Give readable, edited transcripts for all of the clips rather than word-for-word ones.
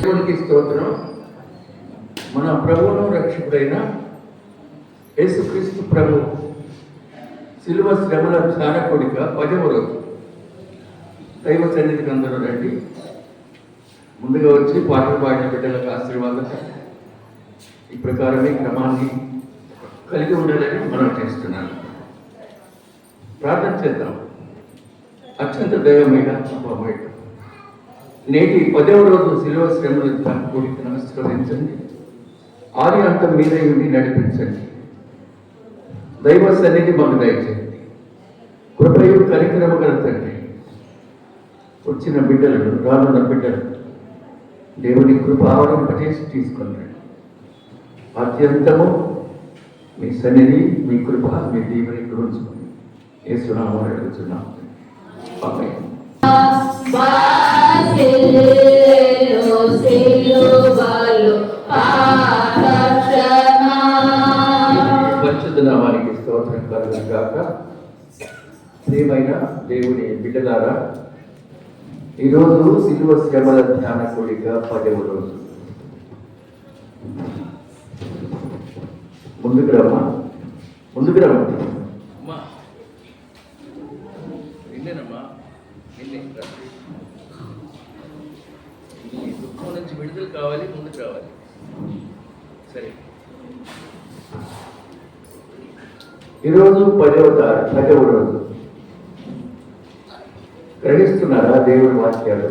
దేవునికి స్తోత్రం. మన ప్రభువును రక్షకుడైన యేసుక్రీస్తు ప్రభు శిలువ శ్రమల ధ్యాన కోడిక 10వ రోజు. దైవ సన్నిధికి అందరూ రండి. ముందుగా వచ్చి పాటలు పాడిన బిడ్డలకు ఆశీర్వాదం ఈ ప్రకారమే క్రమాన్ని కలిగి ఉండాలని మనం చేస్తున్నాను. ప్రార్థన చేద్దాం. అత్యంత దైవమైన నేటి 10వ రోజు శిలువ శ్రమల ధ్యాన కోడికి నమస్కరించండి. ఆది అంతం మీద ఉండి నడిపించండి. దైవ సన్నిధి మాకు దయచేయండి. కృపయు కనికరము గల తండ్రి, వచ్చిన బిడ్డలను రానున్న బిడ్డలు దేవుని కృప ఆవరింపజేసి తీసుకున్నాడు. అత్యంతము మీ సన్నిధి, మీ కృప, మీ దేవుని గురించుకుని యేసునామమున అడుగుతున్నాము. ఆమేన్. పరిశుద్ధ నామానికి స్తోత్రం కలుగును గాక. ప్రియమైన దేవుని బిడ్డలారా, ఈరోజు శిలువ శ్రమల ధ్యాన కోడిక 10వ రోజు. ముందుకు రమ్మా. దుఃఖం నుంచి విడుదల కావాలి, ముందుకు రావాలి. సరే, ఈరోజు 10వ రోజు. గ్రహిస్తున్నారా దేవుడి వాక్యాలు?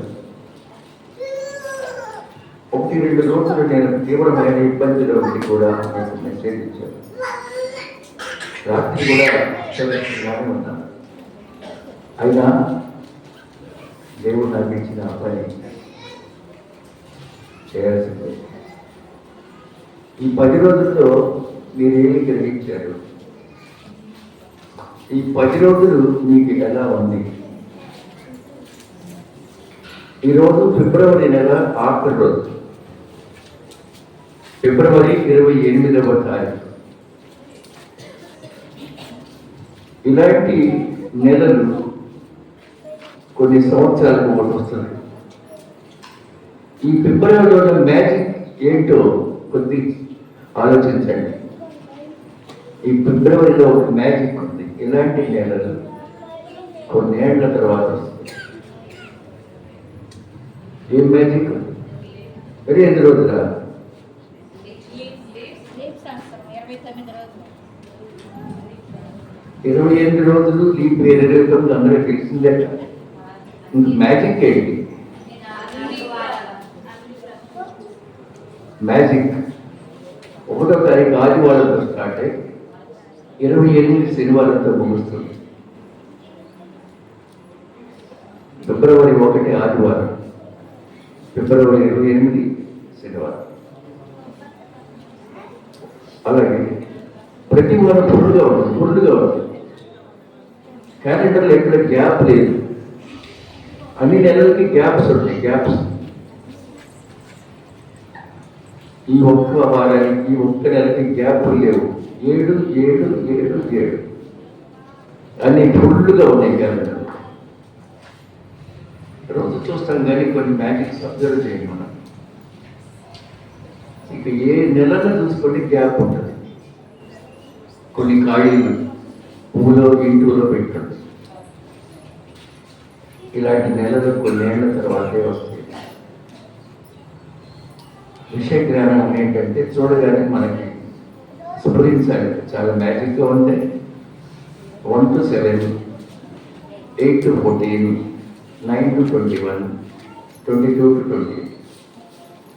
1-2 రోజులు నేను తీవ్రమైన ఇబ్బందిలో ఉండి కూడా మీకు మెసేజ్ ఇచ్చాను. రాత్రి కూడా చదువుతున్నానే ఉన్నాను. అయినా దేవుడు నాకు ఇచ్చిన పని చేయాల్సిందే. ఈ 10 రోజుల్లో మీరేమి గ్రహించారు? ఈ 10 రోజులు మీకు ఎలా ఉంది? ఈరోజు ఫిబ్రవరి నెల ఆఖరి రోజు, ఫిబ్రవరి 28వ తారీఖు. ఇలాంటి నెలలు కొన్ని సంవత్సరాలకు ఒకటి వస్తున్నాయి. ఈ ఫిబ్రవరిలో మ్యాజిక్ ఏంటో కొద్ది ఆలోచించండి. ఈ ఫిబ్రవరిలో ఒక మ్యాజిక్ ఉంది. ఇలాంటి నెలలు కొన్నేళ్ల తర్వాత వస్తుంది. ఏం మ్యాజిక్? 28 రోజుల 28 రోజులు లీప్ 29 అందరూ తెలిసిందట. మ్యాజిక్ ఏంటి? మ్యాజిక్ 1వ తారీఖు ఆదివారంతో స్టార్ట్ అయ్యి 28 శనివారంతో ముగుస్తుంది. ఫిబ్రవరి 1 ఆదివారం, ఫిబ్రవరి 28 శనివారం. అలాగే ప్రతి వారం ఫుల్గా ఉంటుంది. క్యాలెండర్లో ఎక్కడ గ్యాప్ లేదు. అన్ని నెలలకి గ్యాప్స్ ఉంటాయి. ఈ ఒక్క వారానికి, ఈ ఒక్క నెలకి గ్యాప్ లేవు. 7 అన్ని ఫుల్గా ఉన్నాయి క్యాలెండర్. రోజు చూస్తాం కానీ కొన్ని మ్యాజిక్స్ అబ్జర్వ్ చేయండి మనం. ఇక ఏ నెలను చూసుకుంటే గ్యాప్ ఉంటుంది. కొన్ని ఖాళీలు పువ్వులో ఇంటిలో పెట్టండి. ఇలాంటి నెలలు కొన్నేళ్ల తర్వాతే వస్తాయి. విషయ జ్ఞానం ఏంటంటే చూడగానే మనకి స్ఫురించాలి. చాలా మ్యాజిక్గా ఉంటాయి. 1 to 7, 8 to 14, 9 to 21, 22 to 20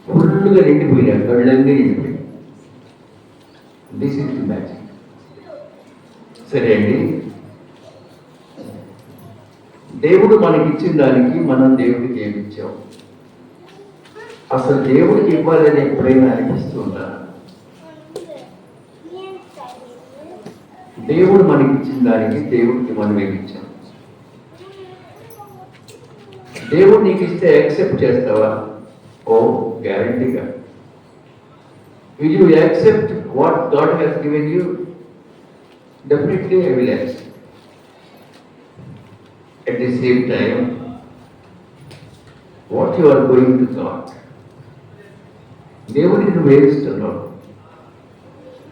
ఫుల్గా నిండిపోయినాయి. కళ్ళన్నీ నిండిపోయి. This is the magic. సరే అండి, దేవుడు మనకి ఇచ్చిన దానికి మనం దేవుడికి ఏమి ఇచ్చాం? అసలు దేవుడికి ఇవ్వాలని ఎప్పుడైనా అనిపిస్తుందా? దేవుడు మనకి ఇచ్చిన దానికి దేవుడికి మనం ఏమి ఇచ్చాం? దేవుడు నీకు ఇస్తే యాక్సెప్ట్ చేస్తావా? ఓ గ్యారంటీగా. Will you accept what God has given you? definitely I will ask. At the same time, what you are going to thought. దేవుడిని నువ్వు వేయిస్తున్నావు,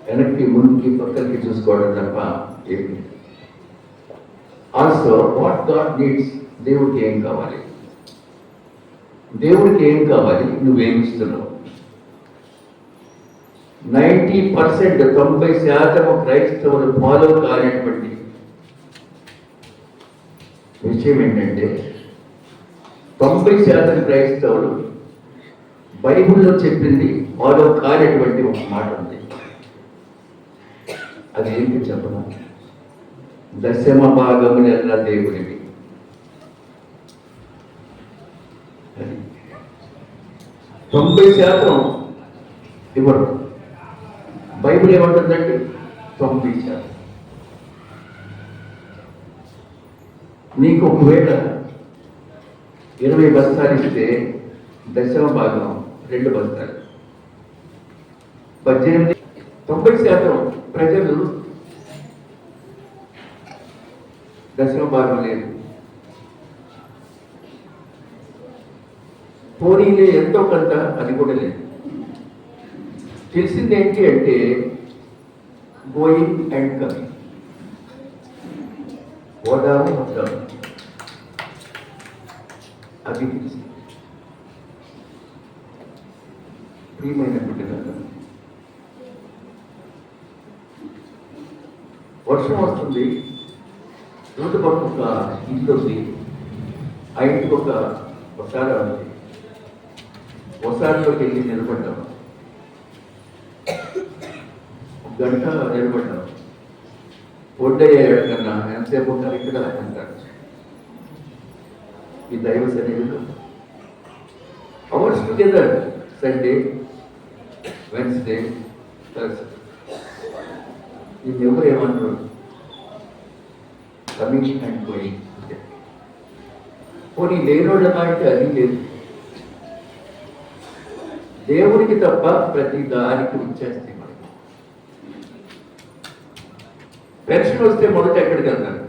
వెనక్కి ముందుకి పక్కకి చూసుకోవడం తప్ప ఏమి. ఆల్సో వాట్ గాడ్ నీడ్స్, దేవుడికి ఏం కావాలి, దేవుడికి ఏం కావాలి, నువ్వేమిస్తున్నావు. 90% 90% క్రైస్తవులు ఫాలో కానటువంటి విషయం ఏంటంటే 90% క్రైస్తవులు బైబిల్లో చెప్పింది ఫాలో కానటువంటి ఒక మాట ఉంది. అది ఏంటి చెప్పడం? దశమ భాగములెల్లా దేవుడివి. 90% ఇవ్వరు. బైబిల్ ఏమంటుందంటే 90%. నీకు ఒకవేళ 20 బస్తాలు ఇస్తే దశమ భాగం 2 బస్తాలు. 90% ప్రజలు దశమ భాగం లేదు. పోనీలే ఎంతో కొంత, అది కూడా లేదు. తెలిసింది ఏంటి అంటే గోయింగ్ అండ్ కమింగ్, పోదాము వద్దాము, అది తెలిసింది. ప్రియమైన బిడ్డలారా, వర్షం వస్తుంది, రోడ్డు పక్కన ఒక ఇల్లు ఉంది, ఆ ఇంటికి ఒక వసారా ఉంది. వసారాలోకి వెళ్ళి నిలబడ్డాం, గంట నిలబడ్డాం. ఒడ్డయ్యాడు కన్నా ఎంతసేపు ఉంటారు ఇక్కడ అంటారు. ఈ దైవ సన్నిధిలో hours together, Sunday, Wednesday, Thursday. దీన్ని ఎవరు ఏమంటారు? Coming and going. పోనీ లేనోళ్ళ అంటే అది లేదు. దేవుడికి తప్ప ప్రతి దానికి వచ్చేస్తే మనం పెన్షన్ వస్తే మొదట ఎక్కడికి వెళ్తారు?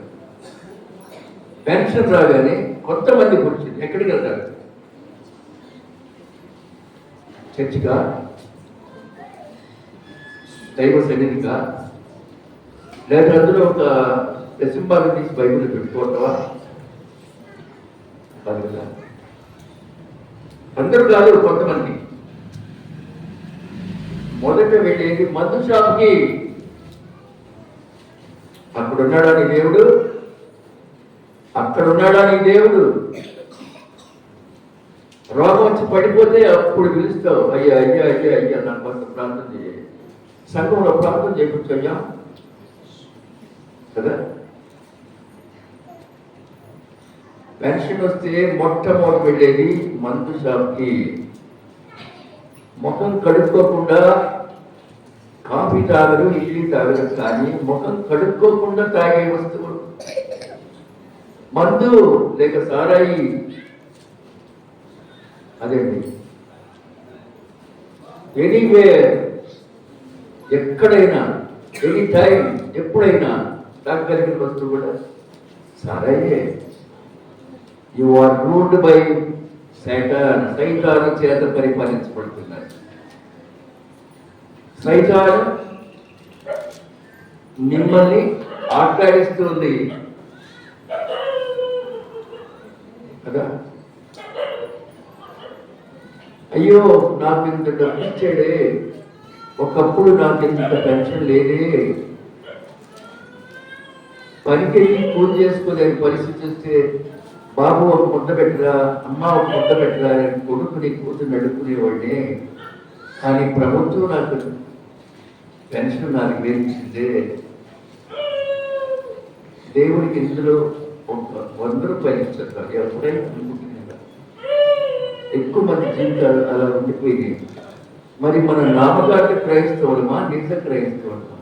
పెన్షన్ రాగానే కొంతమంది కూర్చుంది ఎక్కడికి వెళ్తారు? చర్చిగా, దైవ సన్నిధిగా, లేదా అందులో ఒక దశంభాగం తీసి బైబిల్ పెట్టుకోవటమా? కాదు కదా. అందరూ కాదు, కొంతమంది. మొదట వెళ్ళేది మందు షాప్కి. అక్కడున్నాడా నీ దేవుడు? అక్కడున్నాడా నీ దేవుడు? రోగం వచ్చి పడిపోతే అప్పుడు పిలుస్తావు, అయ్యా అయ్యా అయ్యా అయ్యా నాకు కొంత ప్రార్థన చేయాలి, సంఘంలో ప్రార్థన చేయించయ్యా కదా. పెన్షన్ వస్తే మొట్టమొదటి వెళ్ళేది మందు షాప్కి. ముఖం కడుక్కోకుండా కాఫీ తాగరు, ఇడ్లీ తాగరు, కానీ ముఖం కడుక్కోకుండా తాగే వస్తువులు మందు లేక సారాయి. అదేంటి, ఎనీవేర్, ఎక్కడైనా, ఎనీ టైం, ఎప్పుడైనా తాగలిగిన వస్తువు కూడా సారాయే. యు ఆర్ రూల్డ్ బై సైతాన్. సైతాను చేత పరిపాలించబడుతున్నారు. సైతాను మిమ్మల్ని ఆట్లాడిస్తుంది కదా. అయ్యో నాకు ఇంత డబ్బు ఇచ్చాడే, ఒకప్పుడు నాకు ఇంత పెన్షన్ లేదే, పనికెళ్ళి పూజ చేసుకోలేని పరిస్థితి వస్తే బాబు ఒక ముద్ద పెట్టరా, అమ్మ ఒక ముద్ద పెట్టరా, కొడుకుని కూతురు నడుపుకునేవాడిని, కానీ ప్రభుత్వం నాకు పెన్షన్ 4,000 ఇచ్చిందే. దేవుడికి ఇందులో ఒక 100 రూపాయలు ఇచ్చారు. ఎప్పుడైనా అనుకుంటున్నా ఎక్కువ మంది జీవితాలు అలా ఉండిపోయింది. మరి మన నామకార్థ క్రైస్తవులమా, నిజ క్రైస్తవులమా?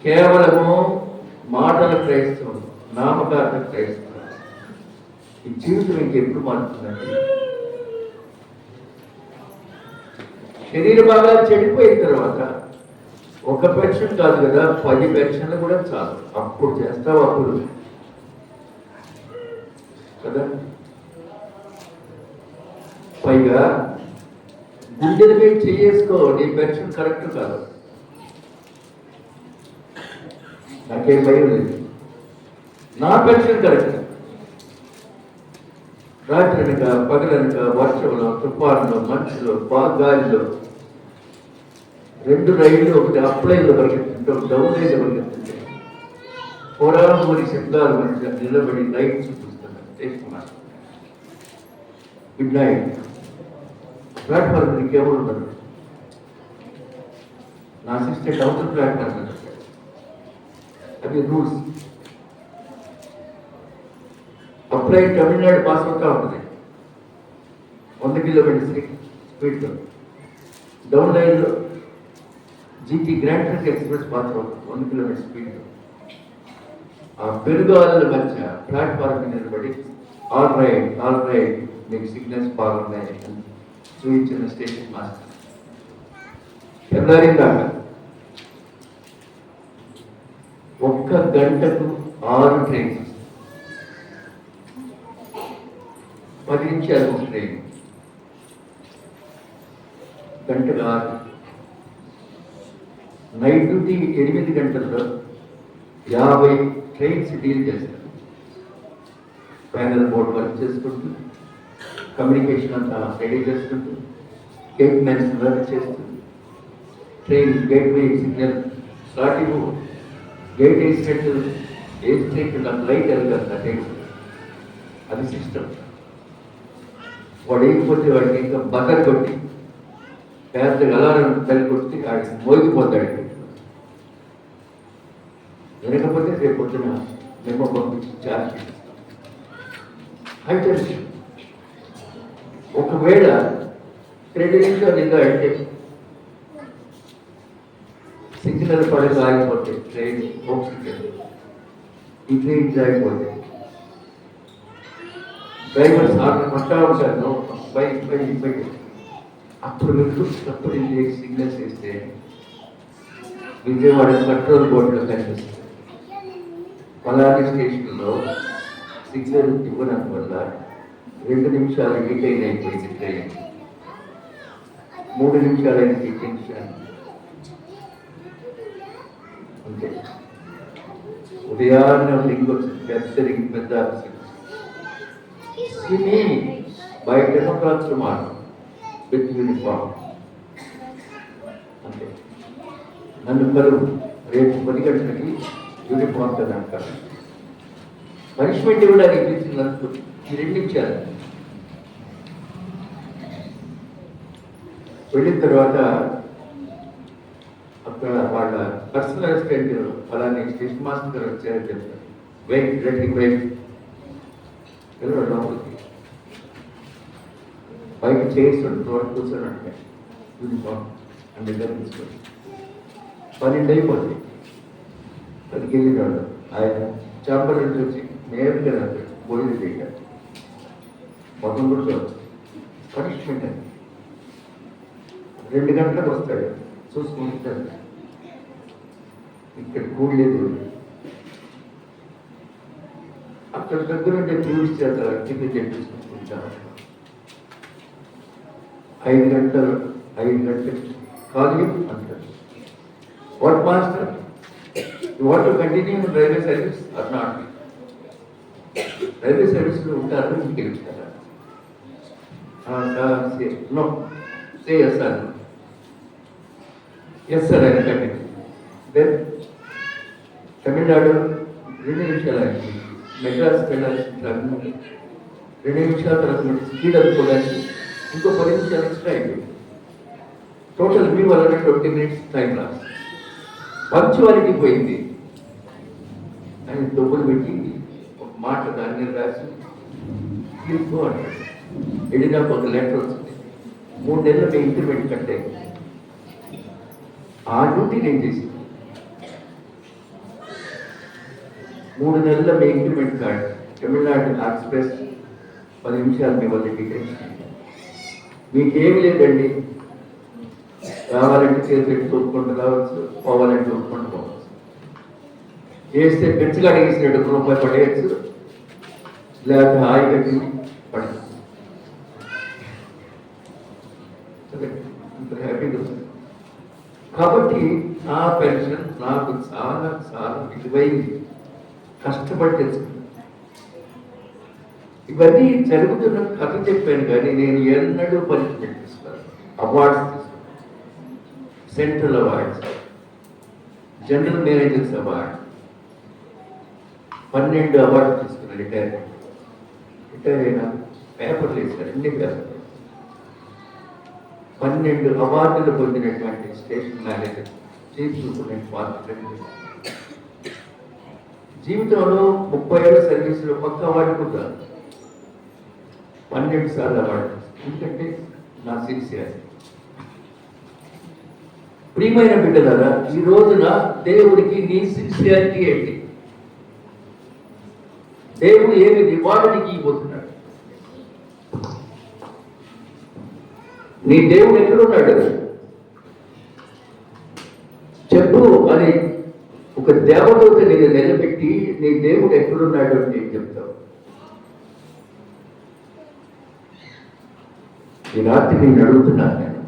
కేవలము మాటల క్రైస్తవులు, నామకార్థ క్రైస్తవులు. ఈ జీవితం ఇంకెప్పుడు మారుతుందండి? శరీర భాగాలు చెడిపోయిన తర్వాత ఒక పెన్షన్ కాదు కదా, 10 పెన్షన్లు కూడా చాలు. అప్పుడు చేస్తావు అప్పుడు కదా. పైగా గుండెల మీద చేసుకో, నీ పెన్షన్ కరెక్ట్ కాదు. నాకేం భయం లేదు, నా పెన్షన్ కరెక్ట్. రాత్రనక పగలనక వర్షంలో తుఫాన్లో మంచులో గాలిలో 2 రైళ్లు, ఒకటి అప్ లైన్లో పరిగెత్తుంటే ఒక డౌన్ లైన్లో పరిగెత్తుంటే పోరాడమని శబ్దాలు మంచిగా నిలబడి లైట్ చూపిస్తున్నాను station master. Mid night platform ఇంకెవరు ఉన్నారు, నా అసిస్టెంట్ అవుటర్ ప్లాట్ఫామ్ అది రూల్స్. అప్లై తమిళనాడు పాస్ అవుతా ఉంటుంది 100 కిలోమీటర్స్ స్పీడ్లో. డౌన్ లైన్లో GT grand trunk express pass అవుతుంది 100 కిలోమీటర్ స్పీడ్లో. ఆ పెరుగాల మధ్య ప్లాట్ఫామ్ మీద నిలబడి ఆల్ రైట్ మీకు సిగ్నల్స్ బాగున్నాయి అని చూపించిన స్టేషన్ మాస్టర్. తెల్లారిందాక 1 గంటకు 6 ట్రైన్స్, 10 నిమిషాలు ఒక ట్రైన్, గంటకు 6. నైట్ డ్యూటీ 8 గంటల్లో 50 ట్రైన్స్ డీల్ చేస్తారు. ప్యానల్ బోర్డ్ వర్క్ చేసుకుంటూ, కమ్యూనికేషన్ అంతా రెడీ చేసుకుంటూ, గేట్ మ్యాన్స్ వర్క్ చేస్తూ, ట్రైన్ గేట్ వే సిగ్నల్ స్టార్టింగ్ గేట్ వేసినట్టు వేసినట్టు నాకు లైట్ వెళ్తారు ట్రైన్. అది సిస్టమ్. వాడు వేయకపోతే వాడికి ఇంకా బటర్ కొట్టి పెద్దగా అలారం తల్లి కొట్టి వాడికి మోగిపోతాడు. వినకపోతే రేపు పొద్దున మేము పంపించి ఛార్జ్ అయితే ఒకవేళ 2 నిమిషాలు ఇంకా అంటే సిగ్నల్ పడక ఆగిపోతే ట్రైన్ ఈ ట్రైన్ ఆగిపోతే డ్రైవర్స్ ఆర్డర్ కొట్టా ఉంటాను బైక్. అప్పుడు మీకు తప్పుడు సిగ్నల్స్ వేస్తే విజయవాడ కంట్రోల్ బోర్డులో కనిపిస్తుంది. పలాని స్టేషన్లో సిగ్నల్ ఇవ్వడం వల్ల 2 నిమిషాలు డీటైన్ అయిపోయింది ట్రైన్, 3 నిమిషాలైంది టెన్షన్. అంతే. ఉదయాన్నే రింగ్ వచ్చింది, పెద్ద రింగ్, పెద్ద సినీ by 10 o'clock tomorrow with uniform. అంతే. నన్ను రేపు 10 గంటలకి యూనిఫామ్ కదా అంటారు. పనిష్మెంట్ ఇవ్వడానికి ఇప్పించినందుకు ఈ 2 నిమిషాలు. వెళ్ళిన తర్వాత అక్కడ వాళ్ళ పర్సనల్ అసిస్టెంట్ అలానే స్టేషన్ మాస్టర్ గారు వచ్చారని చెప్తారు. వెయిట్ లోపలికి బయట చేయిస్తాడు, తోట కూర్చొని అంటే యూనిఫామ్ అని దగ్గర తీసుకొని 12 అయిపోతుంది. 10కి వెళ్ళినాడు ఆయన చేపల నుంచి వచ్చి నేరుగా భోజనం చేయాలి. మొత్తం కూడా పనిష్మెంట్ అని 2 గంటలకు వస్తాడు చూసుకుంటాడు. ఇక్కడ కూడలేదు. అక్కడ దగ్గర ఉండే టూరిస్ట్ చేత టికెట్ చేయించుకుంటారు. 5 గంటలు కాదు అంటారు. What master, you want to continue railway service are not? Railway సర్వీస్లో ఉంటారు, మీకు తెలుస్తారా? No, say yes sir. Yes sir ఆయన కంటిన్యూ. దెన్ తమిళనాడు 2 నిమిషాలు అయింది. మెడ్రాస్ వెళ్ళాల్సిన 2 నిమిషాల తర్వాత స్పీడ్ అందుకోవడానికి ఇంకో 10 నిమిషాలు ఎక్స్ట్రా అయిపోయింది. టోటల్ మీ వల్ల 20 minutes టైం లాస్. పంక్చువాలిటీ పోయింది. ఆయన డబ్బులు పెట్టి ఒక మాట దాన్ని రాసి తీసుకో అంటాడు. వెళ్ళినాక ఒక లెటర్ వచ్చింది, 3 నెలలు మీ ఇంక్రిమెంట్ కట్టే. ఆ డ్యూటీ నేను చేసింది. 3 నెలల మీ ఇంక్రిమెంట్ కార్డ్ తమిళనాడు ఎక్స్ప్రెస్ 10 నిమిషాలు మీ వల్ల డీటెయిల్స్. మీకేమి లేదండి, రావాలంటే చేతి పెట్టి తోపుకుంటూ రావచ్చు, పోవాలంటే తోపుకుంటూ పోవచ్చు. వేస్తే పెంచగా అడిగేసినట్టు రూపాయి పడేయచ్చు, లేకపోతే హాయిగా తిని పడచ్చు. హ్యాపీగా ఉంది. కాబట్టి నా పెన్షన్ నాకు చాలా చాలా విలువైంది, కష్టపడి తెచ్చుకున్నాను. ఇవన్నీ జరుగుతున్న కథ చెప్పాను, కానీ నేను ఎన్నడూ పనిష్మెంట్ తీసుకున్నాను. అవార్డ్స్ తీసుకున్నాను, central awards, general managers award, 12 award తీసుకున్నాను. రిటైర్ అయినా పేపర్లు వేసారు, అన్ని పేపర్లు. 12 అవార్డులు పొందినటువంటి స్టేషన్ మేనేజర్, చీఫ్ సూపరింటెండెంట్. జీవితంలో 30 ఏళ్ళ సర్వీసులో ఒక్క అవార్డు కూడా 12 సార్లు అవార్డు. ఎందుకంటే నా సిన్సియారిటీ. ప్రియమైన బిడ్డలారా, ఈ రోజున దేవుడికి నీ సిన్సియారిటీ ఏంటి? దేవుడు ఏమి రివార్డు నీకు ఇవ్వబోతున్నాడు? నీ దేవుడు ఎక్కడున్నాడు చెప్పు అని ఒక దేవదూత నేను నిలబెట్టి నీ దేవుడు ఎక్కడున్నాడు అని నేను చెప్తావు. ఈ రాత్రి నేను అడుగుతున్నాను. నేను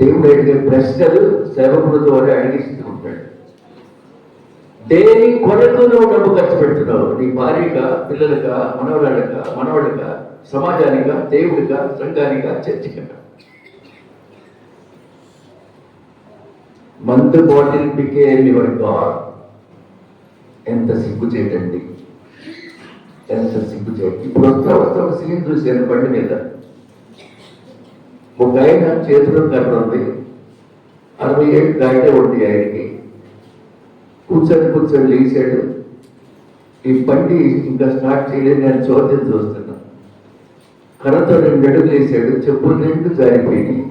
దేవుడు అడిగే ప్రశ్నలు సేవకుల ద్వారా అడిగిస్తూ ఉంటాడు. దేని కొరకు నువ్వు డబ్బు ఖర్చు పెడుతున్నావు? నీ భార్యగా, పిల్లలుగా, మనవాళ్ళగా, సమాజానిగా, దేవుడిగా, సంఘానిగా, చర్చిగా? మందు బాటిల్ బికేమ్ యువర్ గాడ్. ఎంత సిగ్గుచేటండి, ఎంత సిగ్గుచేటు. ఇప్పుడు వస్తా ఒక సీన్ చూశాను బండి మీద. ఒక ఆయన చేతిలో కర్ర ఉంది, 60 ఏళ్ళు దాటే ఉంది ఆయనకి. కూర్చొని లేచాడు. ఈ బండి ఇంకా స్టార్ట్ చేయలేదు, నేను చోద్యం చూస్తున్నా. కర్రతో 2 అడుగులు వేసాడు, చెప్పులు 2 జారిపోయినాయి.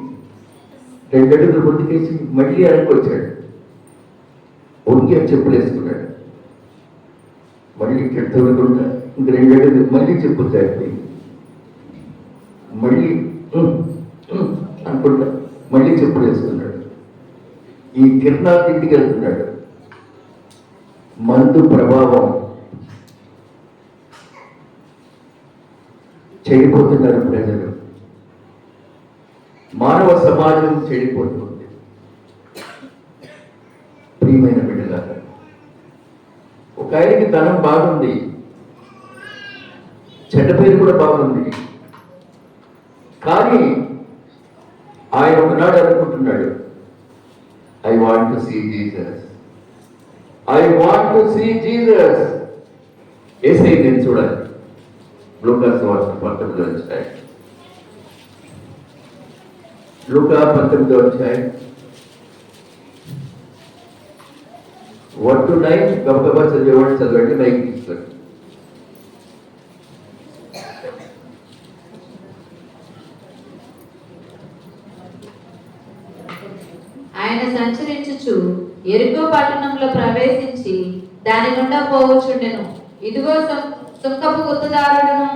2 అడుగులు ముందుకేసి మళ్ళీ వెనక్కొచ్చాడు. వంగి చెప్పులు వేసుకున్నాడు. మళ్ళీ ఇక్కడ తొలగుంటా ఇంక 2 అడుగులు మళ్ళీ చెప్పులు జారిపోయింది. మళ్ళీ అనుకుంటా మళ్ళీ చెప్పులు వేసుకున్నాడు. ఈ కిరణాలు ఇంటికి వెళ్తున్నాడు. మందు ప్రభావం, చెడిపోతున్నారు ప్రజలు, మానవ సమాజం చెడిపోతుంది. ప్రియమైన బిడ్డలారా, ఒక ఆయనకి ధనం బాగుంది, చెడ్డ పేరు కూడా బాగుంది. కానీ ఆయన ఒకనాడు అనుకుంటున్నాడు, I want to see Jesus, I want to see Jesus. యేసయ్య నేను చూడాలి. లూకా సువార్త 19వ అధ్యాయం, లూకా 19వ అధ్యాయం 1 to 9. గబగబా చదివేవాడు చదవండి, మైక్ తీసుకోండి. ఆయన సంచరించుచు యెరికో పట్టణంలో ప్రవేశించి దాని గుండా పోవచ్చుండెను. ఇదిగో సుంకపు గుత్తదారుడును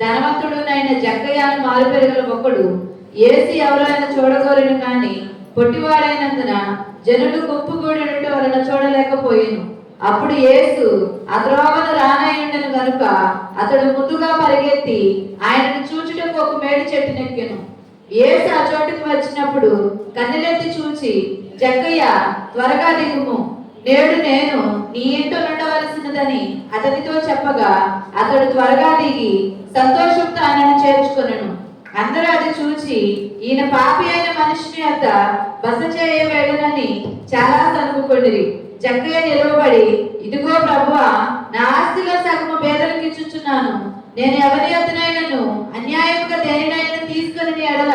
ధనవంతుడునైన జక్కయ్యను మారుపెరగల ఒకడు యేసు ఎవరైనా చూడగోరెను, కానీ పొట్టివాడైనందున జనులు గుంపుగూడెనుట వలన చూడలేకపోయాను. అప్పుడు యేసు ఆ త్రోవను రానయ్యుండెను గనుక అతడు ముందుగా పరిగెత్తి ఆయనను చూచుటకు ఒక మేడి చెట్టునెక్కెను. యేసు ఆ చోటుకు వచ్చినప్పుడు కన్నెలెత్తి చూచి, జక్కయ్య, త్వరగా దిగుము, నేడు నేను నీ ఇంట ఉండవలసినదని అతనితో చెప్పగా అతడు త్వరగా దిగి సంతోషంతో ఆయనను చేర్చుకొనెను. అందరూ అది చూచి ఈయన పాపి అయిన మనిషిని వద్ద బస చేయవేళనని చాలా సనుగుకొండిరి. జక్కయ్య నిలవబడి, ఇదిగో ప్రభువా, నా ఆస్తిలో సగము పేదలకు ఇచ్చుచున్నాను. నేను ఎవరి యొద్దనైనను అన్యాయముగా దేనినైనా తీసుకుని ఎడల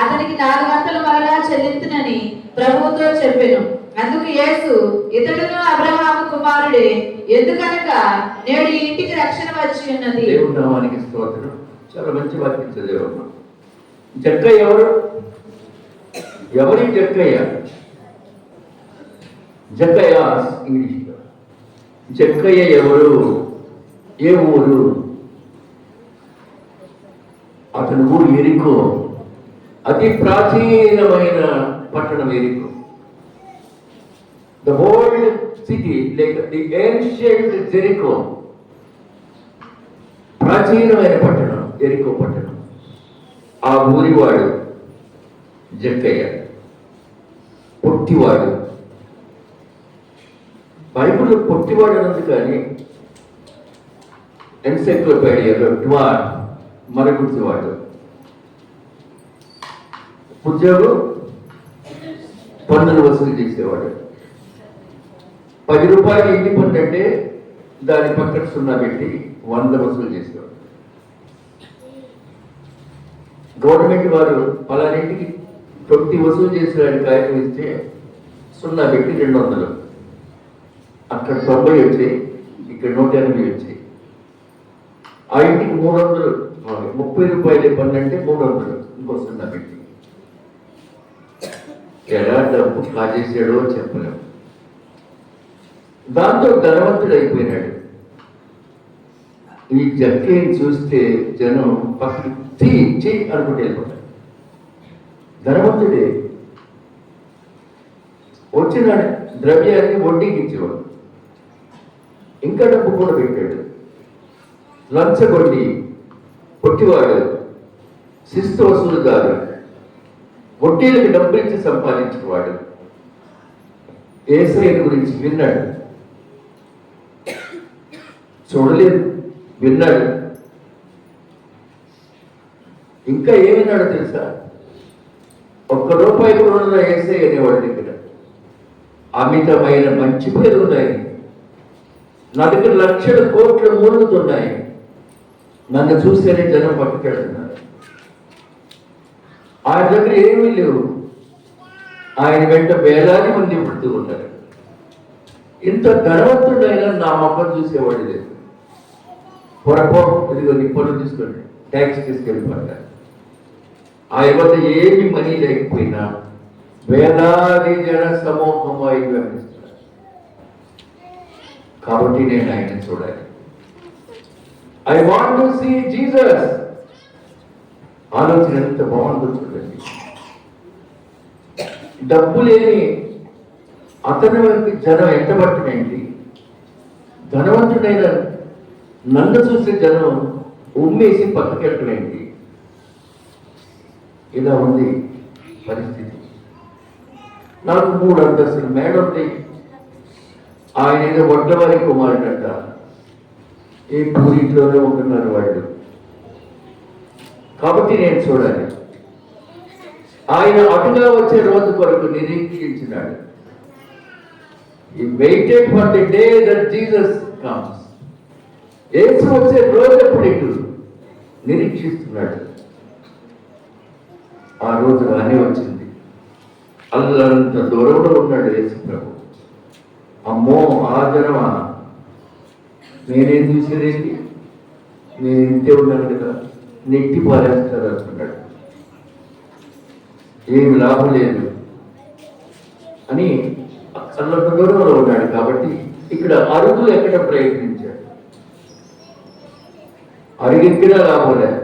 అతనికి 4 వంతులు మరలా చెల్లించునని ప్రభువుతో చెప్పెను. అందుకు యేసు, ఇతడును అబ్రహాము కుమారుడే, ఎందుకనక నేడు ఈ ఇంటికి రక్షణ వచ్చి ఉన్నది. దేవుని నామానికి స్తోత్రం. చాలా మంచి వాక్యం చదివాము. జక్కయ్య ఎవరి జక్కయ్య? జక్కయ్య ఇంగ్లీష్లో. జక్కయ్య ఎవరు? ఏ ఊరు? అతని ఊరు యెరికో. అతి ప్రాచీనమైన పట్టణం ఎరికో. The old city like the ancient Jericho. ప్రాచీనమైన పట్టణం ఎరికో పట్టణం. ఆ ఊరివాడు జక్కయ్య, పొట్టివాడు. బైబిల్ పొట్టివాడు అన్నది కానీ ఎన్సైక్లోపీడియాలో డ్వార్ మరగుర్తివాడు. ఉద్యోగం పన్నులు వసూలు చేసేవాడు. 10 రూపాయలు ఇంటి పన్ను అంటే దాని పక్కన 0 పెట్టి 100 వసూలు చేసేవాడు. గవర్నమెంట్ వారు పలానింటికి 20 వసూలు చేసేవాడికి కాగితం ఇస్తే 0 పెట్టి 200. అక్కడ 90 వచ్చాయి, ఇక్కడ 180 వచ్చాయి. ఆ ఇంటికి 300, 30 రూపాయల పన్ను అంటే 300 ఇంకో 0 పెట్టి. ఎలా డబ్బు కాజేసాడో చెప్పలేము. దాంతో ధనవంతుడు అయిపోయినాడు. ఈ జక్కయ్యని చూస్తే జనం పక్కకి చెయ్యి అనుకుంటే వెళ్ళిపోతాడు. ధనవంతుడే వచ్చిన ద్రవ్యాన్ని వడ్డీకి ఇచ్చేవాడు. ఇంకా డబ్బు కూడా పెట్టాడు. లంచగొండి, పొట్టివాడు, శిస్తు వసూలుదారు, వడ్డీలకు డబ్బులు ఇచ్చి సంపాదించేవాడు. యేసయ్య గురించి విన్నాడు, చూడలేదు, విన్నాడు. ఇంకా ఏమిన్నాడో తెలుసా? 1 రూపాయి కూడా ఉన్న యేసయ్య అనేవాడి దగ్గర అమితమైన మంచి పేరు ఉన్నాయి. నా దగ్గర లక్షల కోట్ల మూలుగుతున్నాయి. నన్ను చూస్తేనే జనం పట్టుకెళ్తున్నారు. ఆయన దగ్గర ఏమీ లేవు, ఆయన వెంట వేలాది మంది పుడుతూ ఉంటారు. ఇంత ధనవంతుడైనా నా మొక్కను చూసేవాడు లేదు. పొరపాటు ఇదిగో నీ పనులు తీసుకోండి, ట్యాక్స్ తీసుకెళ్ళిపోతారు. ఆయన వద్ద ఏమి మనీ లేకపోయినా వేలాది జన సమూహం ఆయన వ్యవహరిస్తున్నారు. కాబట్టి నేను ఆయన చూడాలి. I want to see Jesus. ఆలోచన ఎంత బాగుందో చూడండి. డబ్బు లేని అతని వైపు జనం ఎంత పట్టినండి. ధనవంతుడైన నన్ను చూసే జనం ఉమ్మేసి పక్కకెళ్ళటమేంటి. ఇలా ఉంది పరిస్థితి. నాకు 3 అంతస్తులు మేడ ఉంది. ఆయన ఏదో వడ్లవారి కుమారుడంట. ఏ పూరింట్లోనే ఉంటున్నారు వాళ్ళు. కాబట్టి నేను చూడాలి. ఆయన అటుగా వచ్చే రోజు కొరకు నిరీక్షించినాడు. He waited for the day that Jesus comes. యేసు వచ్చే రోజు ఎప్పుడు నిరీక్షిస్తున్నాడు. ఆ రోజు రానే వచ్చింది. అల్లంత దూరంలో ఉన్నాడు యేసు ప్రభు. అమ్మో ఆ జనమా, నేనేం చూసేదేంటి, నేను ఇంతే ఉన్నాను కదా, నెట్టి పారేస్తారు అంటున్నాడు. ఏమి లాభం లేదు అని అల్లంత దూరంలో ఉన్నాడు. కాబట్టి ఇక్కడ అరుగులు ఎక్కడ ప్రయత్నించాడు. అరుగెక్కినా లాభం లేదు.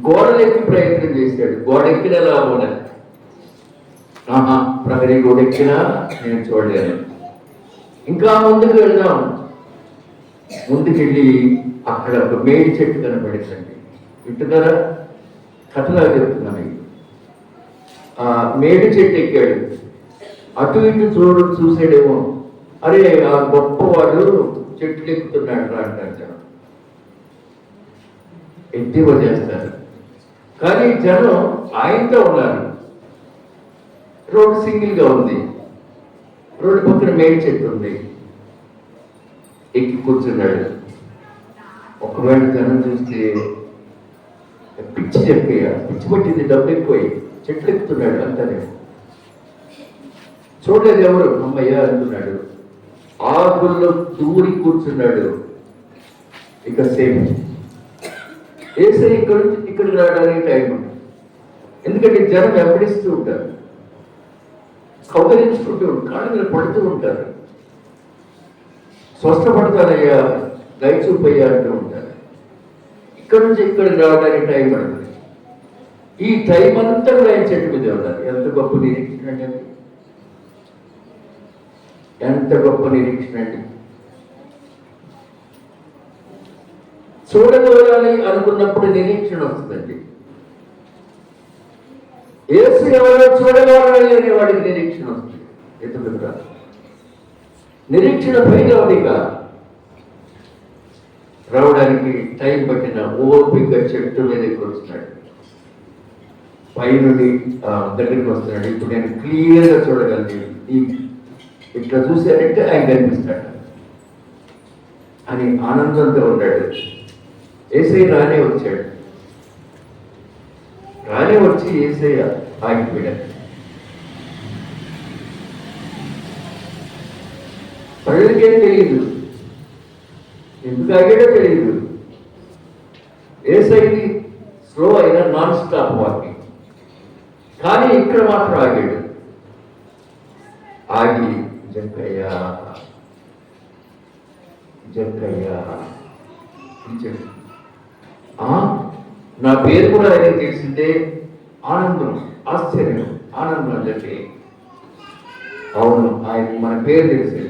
గోడలు ఎక్కి ప్రయత్నం చేశాడు, గోడ ఎక్కినా లాభం లేదు. ప్రహరీ గోడ ఎక్కినా నేను చూడలేను. ఇంకా ముందుకు వెళ్దాం. ముందుకెళ్ళి అక్కడ ఒక మేడి చెట్టు కనపడిందండి. వింటున్నారా? కథలా చెప్తున్నాను. ఆ మేడి చెట్టు ఎక్కాడు. అటు ఇటు చూసాడేమో, అరే ఆ గొప్పవాడు చెట్లు ఎక్కుతున్నాడు రా అంటారు జనం. ఎత్తివ చేస్తారు. కానీ జనం ఆయనతో ఉన్నారు. రోడ్డు సింగిల్గా ఉంది. రోడ్డు పక్కన మేడి చెట్టు ఉంది. ఎక్కి కూర్చున్నాడు. ఒకవేళ జనం చూస్తే పిచ్చి చెప్పేయ, పిచ్చి పట్టింది, డబ్బు ఎక్కువై చెట్లు ఎక్కుతున్నాడు అంతానే. చూడలేదు ఎవరు, అమ్మయ్య అంటున్నాడు. ఆకుల్లో దూరి కూర్చున్నాడు. ఇక సేమ్ ఏసై ఇక్కడికి రావడానికి టైం ఉంటుంది. ఎందుకంటే జనం వెంబడిస్తూ ఉంటారు, కౌగలించుకుంటూ కాళ్ళ మీద పడుతూ ఉంటారు. స్వస్థపడతానయ్యా, దయచూపయ్యా అంటూ ఉంటారు. ఇక్కడ నుంచి ఇక్కడికి రావడానికి టైం పడుతుంది. ఈ టైం అంతా కూడా ఆయన చెట్టు మీద ఉన్నారు. ఎంత గొప్ప నిరీక్షణ అండి, ఎంత గొప్ప నిరీక్షణ అండి. చూడగలగాలి అనుకున్నప్పుడు నిరీక్షణ వస్తుందండి. యేసు ఎవరో చూడగలగాలి అనే వాడికి నిరీక్షణ వస్తుంది. ఎందుకు నిరీక్షణ పైగా రావడానికి టైం పట్టిన ఓపిక చెట్టు మీద కూర్చున్నాడు, పైనుండి దగ్గరికి వస్తున్నాడు. ఇప్పుడు నేను క్లియర్గా చూడగలను, ఇట్లా చూశారంటే ఆయన కనిపిస్తాడు అని ఆనందంతో ఉన్నాడు. యేసయ్య రానే వచ్చాడు. రానే వచ్చి యేసయ్య ఆగిపోయాడు. ప్రజలకేం తెలియదు, ఎందుకు ఆగాడో తెలియదు. యేసయ్యది స్లో అయినా నాన్ స్టాప్ వాకింగ్, కానీ ఇక్కడ మాత్రం ఆగాడు. ఆగి జక్కయ్య జక్కయ్య ఇచ్చాడు. నా పేరు కూడా ఆయనకి తెలిసిందే. ఆనందం, ఆశ్చర్యం, ఆనందం అంటే అవును, ఆయన మన పేరు తెలిసింది,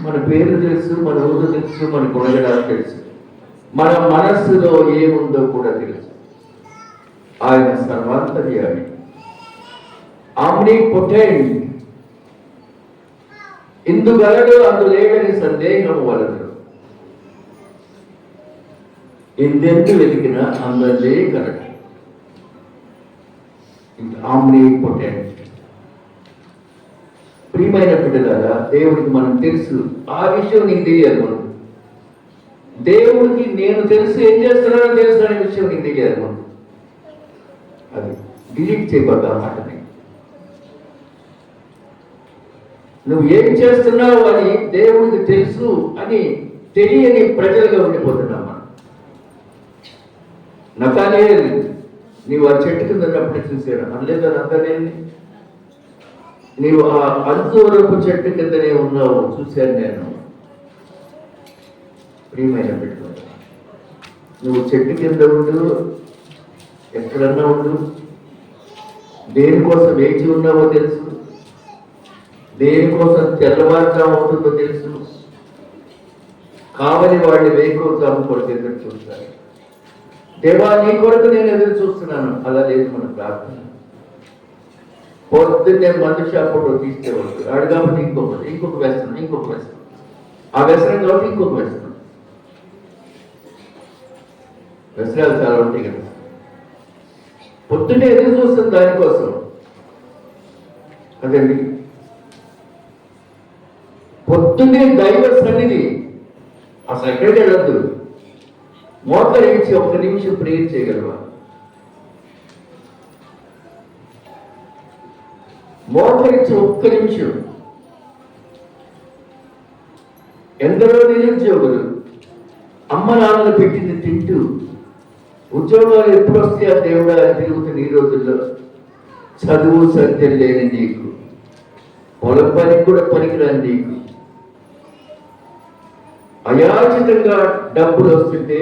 మన పేరు తెలుసు, మన ఊరు తెలుసు, మన గుణగణాలు తెలుసు, మన మనస్సులో ఏముందో కూడా తెలుసు. ఆయన సర్వాంతర్యామి, ఆమ్నిపోటెంట్, ఇందుగలడు అందులేడని సందేహం వలదు, ఎందెందు వెతికినా అందరిదే కలడు. ఆమ్నిపోటెంట్. ప్రియమైన బిడ్డలారా, దేవుడికి మనం తెలుసు, ఆ విషయం నీకు తెలియదు. మనం దేవుడికి నేను తెలుసు, ఏం చేస్తున్నానో తెలుసు అనే విషయం నీకు తెలియదు. మనం అది డిలీట్ చేయబడ్డా మాటని. నువ్వు ఏం చేస్తున్నావు అని దేవుడికి తెలుసు అని తెలియని ప్రజలుగా ఉండిపోతున్నావు. మనం నకానే నీవు ఆ చెట్టు కింద ఉన్నప్పుడు చూసాడు అనలేదు, అంతనేది నీవు ఆ అంతూరపు చెట్టు కిందనే ఉన్నావు, చూశాను నేను. ప్రియమైన బిడ్డ, నువ్వు చెట్టు కింద ఉండు, ఎక్కడన్నా ఉండు, దేనికోసం వేచి ఉన్నావో తెలుసు, దేనికోసం తెల్లవారుజాము ఉంటుందో తెలుసు. కావలి వాళ్ళు వేకోజాము కొరకు ఎదురు చూస్తారు. దేవా నీ కొరకు నేను ఎదురు చూస్తున్నాను. అలా లేదు మన ప్రార్థన. పొద్దున్నే మందు షాప్ ఫోటో తీసుకోవచ్చు, ఆడు కాబట్టి ఇంకొక వ్యసనం, ఆ వ్యసనం కాబట్టి ఇంకొక వ్యసనం. వ్యసనాలు చాలా ఉంటాయి కదా. పొద్దున్నే ఎదురు చూస్తుంది దానికోసం అదండి. పొద్దున్నే దైవ సన్నిధి, అసలు ఎక్కడికి వెళ్ళద్దు, మోకరించి 1 నిమిషం ప్రేయర్ చేయగలవా? మోకరించి 1 నిమిషం. ఎందరో నిరుద్యోగులు అమ్మ నాన్నలు పెట్టింది తింటూ ఉద్యోగాలు ఎప్పుడు వస్తాయా దేవుడా అని తిరుగుతున్న ఈ రోజుల్లో చదువు సత్యం లేని నీకు, పొలం పనికి కూడా పనికిరాని నీకు, అయాచితంగా డబ్బులు వస్తుంటే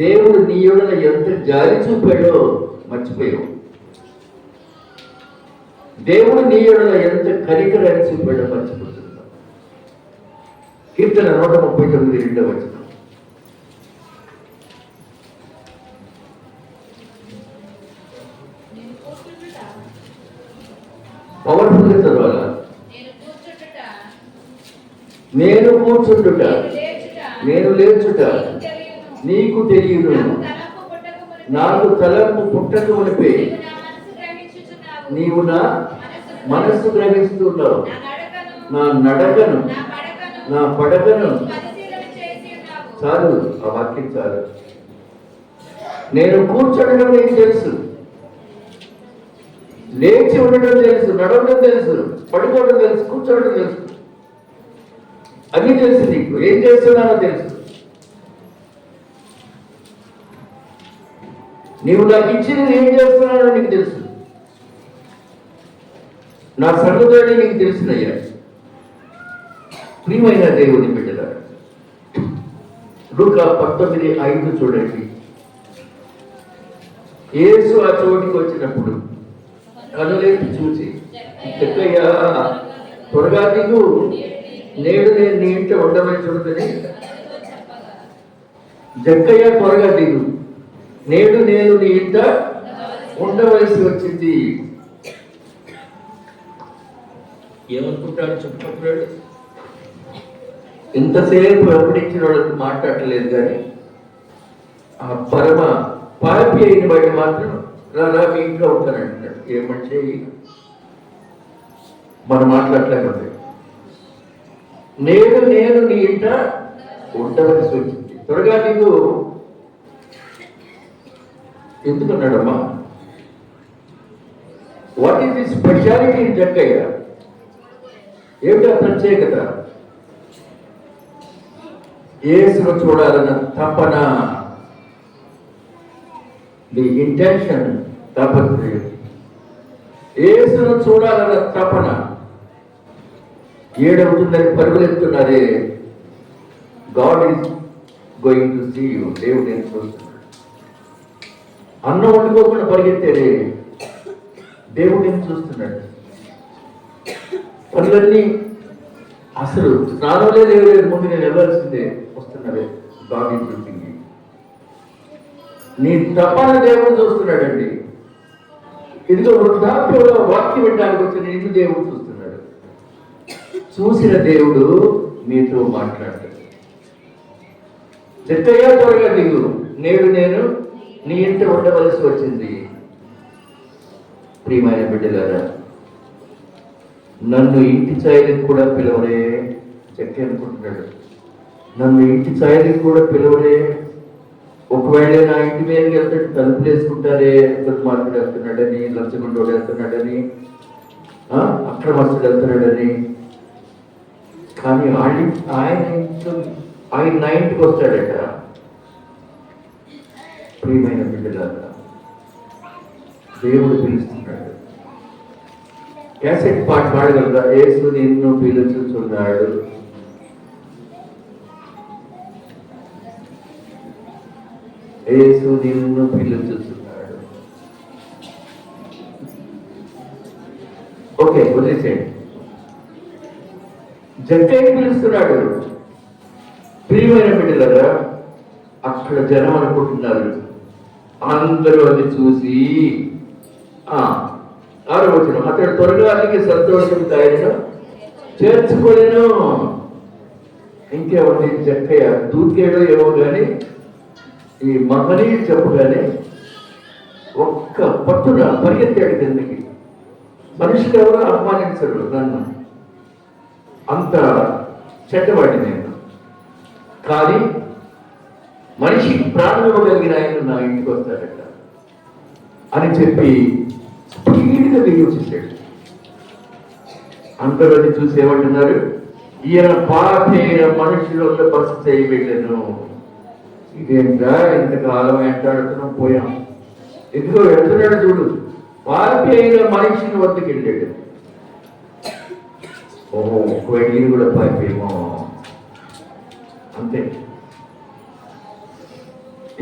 దేవుడు నీ యొడల ఎంత జాలి చూపాడో మర్చిపోయావు. దేవుడు నీ యొడల ఎంత కనికరాన్ని చూపాడో మర్చిపోతున్నావు. కీర్తన 139:2 పవర్ఫుల్గా చదవాలా? నేను కూర్చుంటుట, నేను లేచుట నీకు తెలియదు, నాకు తలంపు పుట్టక మునిపే నీవు నా మనస్సు గ్రహిస్తున్నావు, నా నడకను నా పడకను. చాలు, ఆ వాక్యం చాలు. నేను కూర్చోడడం నీకు తెలుసు, లేచి ఉండడం తెలుసు, నడవడం తెలుసు, పడుకోవడం తెలుసు, కూర్చోవడం తెలుసు, అన్నీ తెలుసు. నీకు ఏం చేస్తున్నానో తెలుసు. నీవు నాకు ఇచ్చినది ఏం చేస్తున్నానో నీకు తెలుసు. నా సంగతులన్నీ నీకు తెలిసినయ్యా. ప్రియమైన దేవుని బిడ్డలారా, లూకా 19:5 చూడండి. యేసు ఆ చోటికి వచ్చినప్పుడు కనులేపి చూసి, జక్కయ్య త్వరగా దిగు, నేడు నేను నీ ఇంట ఉండవలసి ఉందని. జక్కయ్య త్వరగా దిగు, నేడు నేను నీ ఇంట ఉండవలసి వచ్చింది. ఏమనుకుంటాడు చుట్టుపక్కల? ఇంతసేపు వెంబడించిన వాళ్ళకి మాట్లాడలేదు, కానీ ఆ పరమ పాపి అయిన వాడిని మాత్రం రారా మీ ఇంట్లో ఉంటానంటున్నాడు. ఏమంటే మనం మాట్లాడలేకపోతే నేను నీ ఇంట ఉండవలసి వచ్చింది. త్వరగా నీకు ఎందుకన్నాడమ్మా? What is the speciality in జక్కయ్య? ఏమిటా ప్రత్యేకత? యేసును చూడాలన్న తపన, ది ఇంటెన్షన్, తాపత్రయం. యేసును చూడాలన్న తపన. ఏడవుతుందని పరుగులెత్తున్నారే, God is going to see you. దేవుడు నేను చూస్తున్నాడు. అన్నం వండుకోకుండా పరిగెత్తారే, దేవుడు నేను చూస్తున్నాడు. పనులన్నీ అసలు స్నానం లేదు, లేదు, ముందు నేను వెళ్ళాల్సిందే, వస్తున్నాడే. God is choosing. నీ తపన దేవుడు చూస్తున్నాడండి. ఇదిగో వృద్ధాప్యంలో వాక్యం వినడానికి వచ్చిన నిన్ను దేవుడు చూస్తున్నాడు. చూసిన దేవుడు మీతో మాట్లాడాడు. జక్కయ్య త్వరగా దిగు, నేడు నేను నీ ఇంట ఉండవలసి వచ్చింది. ప్రియమైన బిడ్డలారా, నన్ను ఇంటి ఛాయలకు కూడా పిలవరే. జక్కయ్య అనుకుంటున్నాడు, నన్ను ఇంటి ఛాయలకు కూడా పిలవరే. ఒకవేళ నా ఇంటి మీదకి వెళ్తే తలుపులు వేసుకుంటారే, దుర్మార్గుడు వెళ్తున్నాడని, లంచగొండోడు వెళ్తున్నాడని, అక్రమస్తుడు వెళ్తున్నాడని. కానీ ఆయన నా ఇంటికి వస్తాడట. ప్రియమైన బిడ్డలారా, దేవుడు పిలుస్తున్నాడు. క్యాసెట్ పాట పాడగలరా? యేసు నిన్ను పిలుచుచున్నాడు. యేసు నిన్ను పిలుచుచున్నాడు. ఓకే, వదిలేసేయండి. జక్కయ్య పిలుస్తున్నాడు. ప్రియమైన బిడ్డలారా, అక్కడ జనం అనుకుంటున్నారు, అందరూ అది చూసి ఆరోచన అతడు త్వరగా సంతోషం ఆయన చేర్చుకోలేను. ఇంకేమంది? జక్కయ్య దూకేడో ఏమో కానీ ఈ మహని చెప్పగానే ఒక్క పట్టున పరిగెత్తాడు కిందకి. మనుషులు ఎవరో అపమానించరు నన్ను, అంత చెడ్డవాడి నేను. కానీ మనిషికి ప్రాణం ఇవ్వగలిగిన ఆయన నా ఇంటికి వస్తాడట అని చెప్పి స్పీడ్గా దిగి వచ్చేసాడు. అందరూ అది చూసి ఏమంటున్నారు? ఈయన పాపైన మనుషులలో బస చేయబెట్టాను. ఇదేంటా ఇంతకాలం వెంటాడుతున్నాం, పోయాం. ఎందుకో వెళ్తున్నాడు చూడు, పాపి అయిన మనిషిని వద్దకు వెళ్ళాడు. ఓహో, ఒకవేళ ఈయన కూడా పాపేమో. అంతే.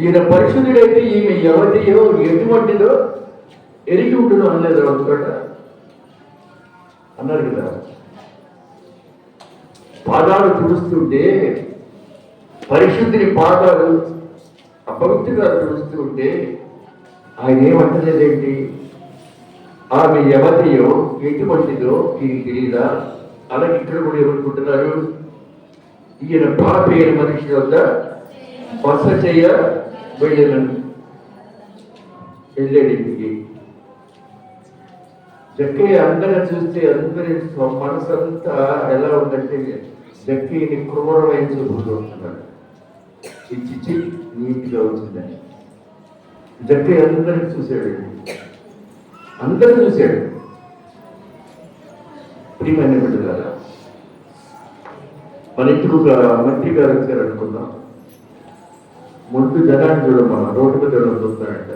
ఈయన పరిశుద్ధుడైతే ఈమె ఎవరియో ఎటువంటిదో ఎరిగి ఉంటుందో అనలేదు ఒకట అన్నారు కదా. పాదాలు తుడుస్తుంటే, పరిశుద్ధిని పాదాలు అపవిత్రంగా తుడుస్తూ ఉంటే ఆయన ఏమంటలేదేంటి? ఆమె ఎవరియో ఎటువంటిదో ఈయన తెలియదా? అలాగే ఇక్కడ కూడా ఏమనుకుంటున్నారు? ఈయన పాపి అయిన మనిషి వద్ద బస చెయ్య వెళ్ళాడు. ఇంటికి జక్కయ్య అందరిని చూస్తే అందరి మనసంతా ఎలా ఉందంటే జక్కయ్యని క్రూరమైన చూపుతూ ఉంటున్నాడు. ఇచ్చి నీట్గా వచ్చిందని జక్కయ్య అందరిని చూశాడు. అందరిని చూశాడు. ప్రియమైన బిడ్డలారా, మన ఇంటికి ఒక మంత్రి గారు వచ్చారు అనుకుందాం. ముందు జనాన్ని చూడమ్మా, రోడ్డు మీద చూస్తాడంట.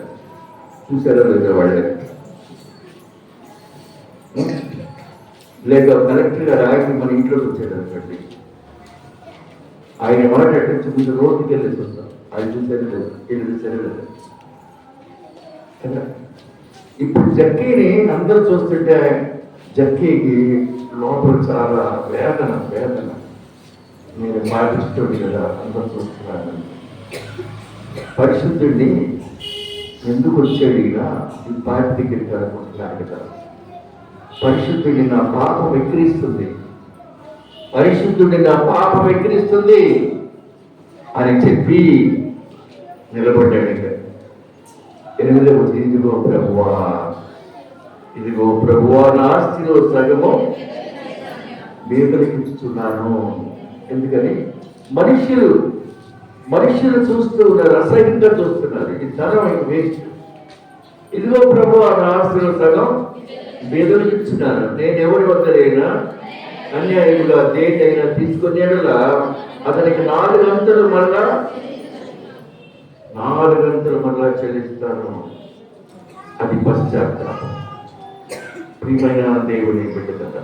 చూసారా లేదా వాళ్ళే? లేక కలెక్టర్ గారు ఆయన మన ఇంట్లోకి వచ్చాడు అనుకోండి, ఆయన మాట ముందు రోడ్డుకి వెళ్ళేసి వస్తాం. ఆయన చూసారు లేదు, వీళ్ళు చూసారు లేదు. కదా. ఇప్పుడు జక్కీని అందరూ చూస్తుంటే జక్కీకి లోపల చాలా వేదన. నేను పాటిస్తుంది కదా, అందరూ చూస్తున్నాను. పరిశుద్ధుడిని ఎందుకు వచ్చాడు ఇలా ఈ పాటి దగ్గరికి అనుకుంటున్నాను కదా. పరిశుద్ధుడిని నా పాపం వెక్కిరిస్తుంది, పరిశుద్ధుడిని నా పాపం వెక్కిరిస్తుంది అని చెప్పి నిలబడ్డాడు. ఇక 8వ ఇదిగో ప్రభువా నా ఆస్తిలో సగము బీదలకు ఇస్తున్నాను. ఎందుకని మనుషులు చూస్తూ ఉన్నారు, అసహ్యంగా చూస్తున్నారు. ఈ ధనం వేస్ట్. ఇదిగో ప్రభువా నా ఆస్తిలో సగం బీదలకు ఇస్తున్నాను. నేను ఎవరి వద్దైనా అన్యాయంగా దేన్నైనా తీసుకునేలా అతనికి 4 గంటలు మళ్ళా చెల్లిస్తాను. అది పశ్చాత్తాపం. ప్రియమైన దేవుని బిడ్డ కదా,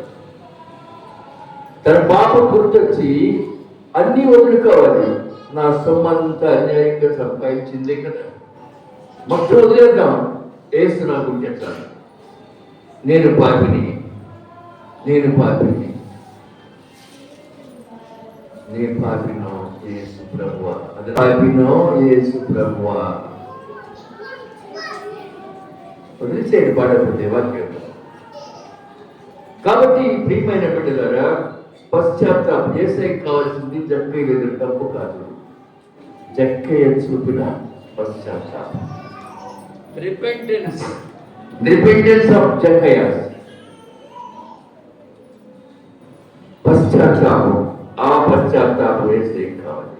తన పాపం గుర్తొచ్చి అన్నీ వదులుకోవాలి. నా సొమ్మంతా అన్యాయంగా సంపాదించిందే కదా, మొత్తం వదిలేద్దాం. ఏసు నాకు చాలు. నేను పాపిని యేసు ప్రభువా, అది పాపినో యేసు ప్రభువా. వదిలిచేయండి పాడకపోతే వాక్యం. కాబట్టి ప్రియమైన బిడ్డలారా, పశ్చాత్తాపం. యేసయ్యకి కావాల్సింది జక్కయ్య లేదు, తప్పు కాదు. జక్కయ్య చూపిన పశ్చాత్తాపం, రిపెంటెన్స్ ఆఫ్ జక్కయ్య. పశ్చాత్తాపం, ఆ పశ్చాత్తాపం యేసయ్యకి కావాలి.